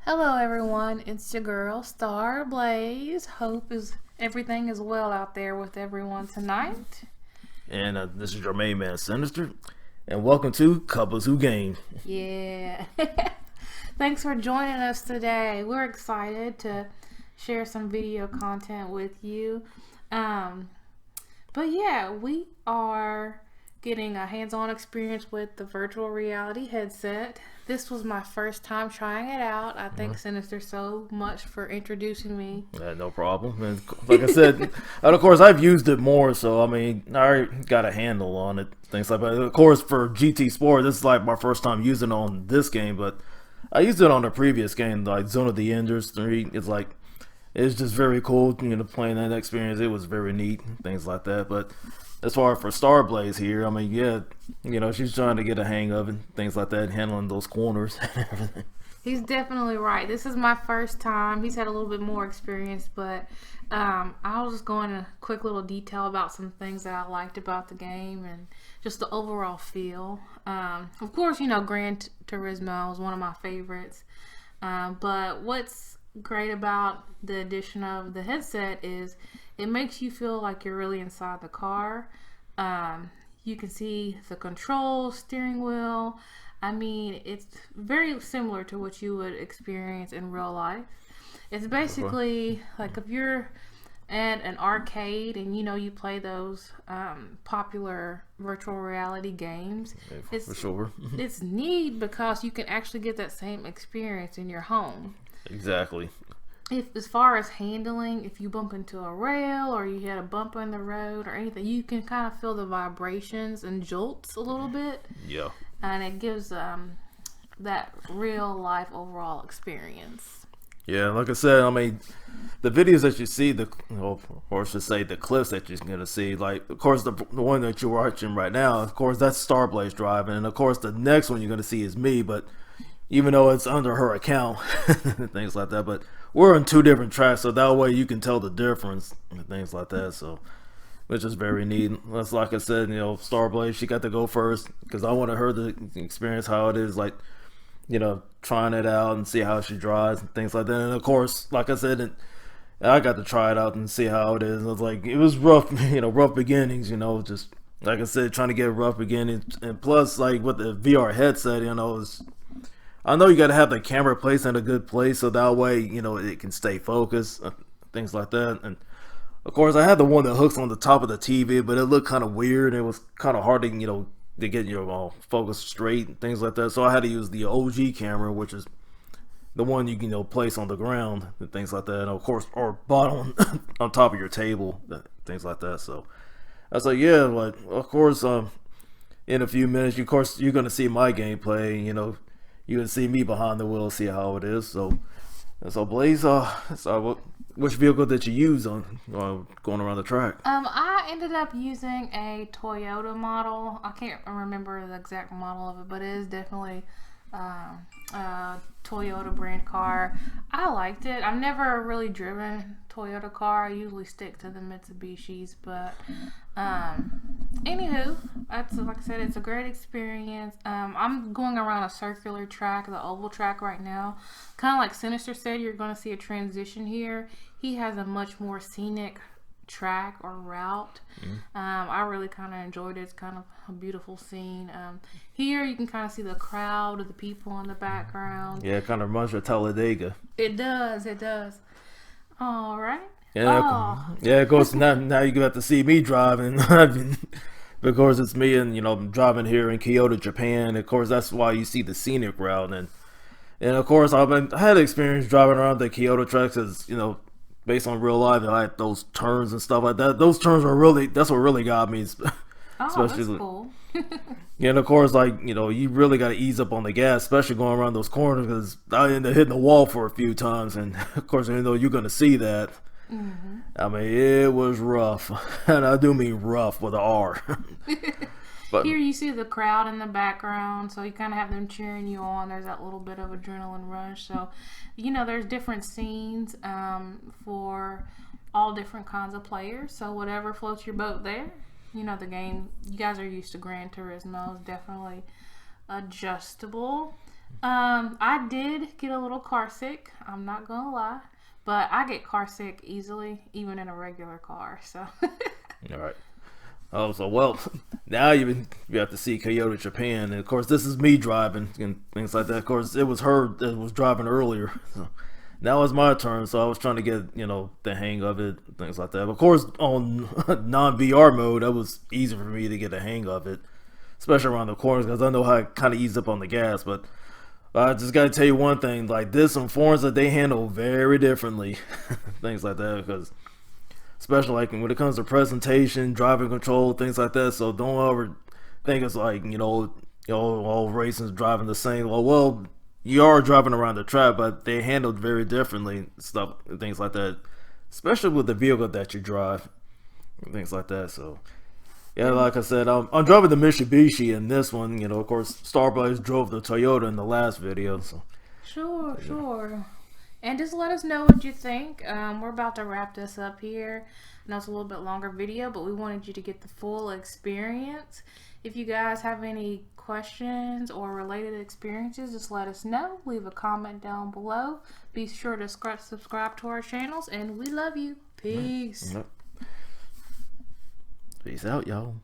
Hello everyone, it's your girl Star Blaze. Everything is well out there with everyone tonight. And this is your main man, Sinister. And welcome to Couples Who Game. Yeah. Thanks for joining us today. We're excited to share some video content with you. Um, but yeah, we are getting a hands-on experience with the virtual reality headset. This was my first time trying it out. I thank Sinister so much for introducing me. No problem. And like I said, and of course, I've used it more, so I mean, I already got a handle on it. Things like that. Of course, for GT Sport, this is like my first time using it on this game, but I used it on the previous game, like Zone of the Enders 3. It's just very cool, playing that experience. It was very neat, things like that. But as far for Starblaze here, I mean, yeah, she's trying to get a hang of it, things like that, handling those corners and everything. He's definitely right. This is my first time. He's had a little bit more experience, but I was just going a quick little detail about some things that I liked about the game and just the overall feel. Of course, Gran Turismo was one of my favorites. But what's great about the addition of the headset is it makes you feel like you're really inside the car. You can see the controls, steering wheel. I mean, it's very similar to what you would experience in real life. It's basically like if you're at an arcade and you play those popular virtual reality games. Yeah, for sure. It's neat because you can actually get that same experience in your home. Exactly. If as far as handling, if you bump into a rail or you hit a bump in the road or anything, you can kind of feel the vibrations and jolts a little bit. Yeah. And it gives that real life overall experience. Yeah, like I said, I mean, the videos that you see, or I should say, the clips that you're gonna see, like, of course, the one that you're watching right now, of course, that's Starblaze driving, and of course, the next one you're gonna see is me, but even though it's under her account, things like that, but we're on two different tracks, so that way you can tell the difference and things like that. So, which is very neat. That's like I said, Starblaze, she got to go first because I wanted her to experience how it is, like, trying it out and see how she drives and things like that. And of course, like I said, I got to try it out and see how it is. It was like, it was rough, rough beginnings, just like I said, trying to get rough beginnings. And plus, like with the VR headset, I know you got to have the camera placed in a good place so that way, it can stay focused, things like that. And of course, I had the one that hooks on the top of the TV, but it looked kind of weird. It was kind of hard to get your focus straight and things like that. So I had to use the OG camera, which is the one you can place on the ground and things like that. And of course, or bottom on top of your table, things like that. So I was like, yeah, like of course, in a few minutes, of course, you're gonna see my gameplay. You can see me behind the wheel, see how it is. So Blaze, which vehicle did you use on going around the track? I ended up using a Toyota model. I can't remember the exact model of it, but it is definitely a Toyota brand car. I liked it. I've never really driven Toyota car. I usually stick to the Mitsubishis, but anywho, that's like I said, it's a great experience. I'm going around a circular track, the oval track right now. Kind of like Sinister said, you're going to see a transition here. He has a much more scenic track or route. I really kind of enjoyed it. It's kind of a beautiful scene. Here you can kind of see the crowd of the people in the background. Yeah, it kind of reminds you of Talladega. It does. All right. Yeah, of course. Now you got to see me driving. Because it's me and I'm driving here in Kyoto, Japan. Of course, that's why you see the scenic route, and of course I had experience driving around the Kyoto tracks, as based on real life, and I had those turns and stuff like that. Those turns were that's what really got me. That's cool. Yeah, and of course, like you really got to ease up on the gas, especially going around those corners, because I ended up hitting the wall for a few times, and of course, you're gonna see that. I mean, it was rough, and I do mean rough with an R. But here you see the crowd in the background, so you kind of have them cheering you on. There's that little bit of adrenaline rush. So, there's different scenes for all different kinds of players. So whatever floats your boat there. The game, you guys are used to Gran Turismo, is definitely adjustable. I did get a little car sick. I'm not gonna lie, but I get car sick easily, even in a regular car. So. All right. Oh, so well, now you have to see Kyoto, Japan, and of course this is me driving and things like that. Of course, it was her that was driving earlier. So now it's my turn, so I was trying to get the hang of it, things like that. But of course, on non VR mode, that was easy for me to get a hang of it, especially around the corners because I know how to kind of ease up on the gas. But I just got to tell you one thing: like this, some forms that they handle very differently, things like that, because especially like when it comes to presentation, driving control, things like that. So don't ever think it's like all racing's driving the same. Well, you are driving around the track, but they handled very differently, stuff, things like that. Especially with the vehicle that you drive, and things like that. So yeah, like I said, I'm driving the Mitsubishi in this one. Of course, Starblaze drove the Toyota in the last video. So Sure, yeah. sure. And just let us know what you think. We're about to wrap this up here. I know it's a little bit longer video, but we wanted you to get the full experience. If you guys have any questions or related experiences, just let us know. Leave a comment down below. Be sure to subscribe to our channels, and we love you. All right. Peace. Yep. Peace out, y'all.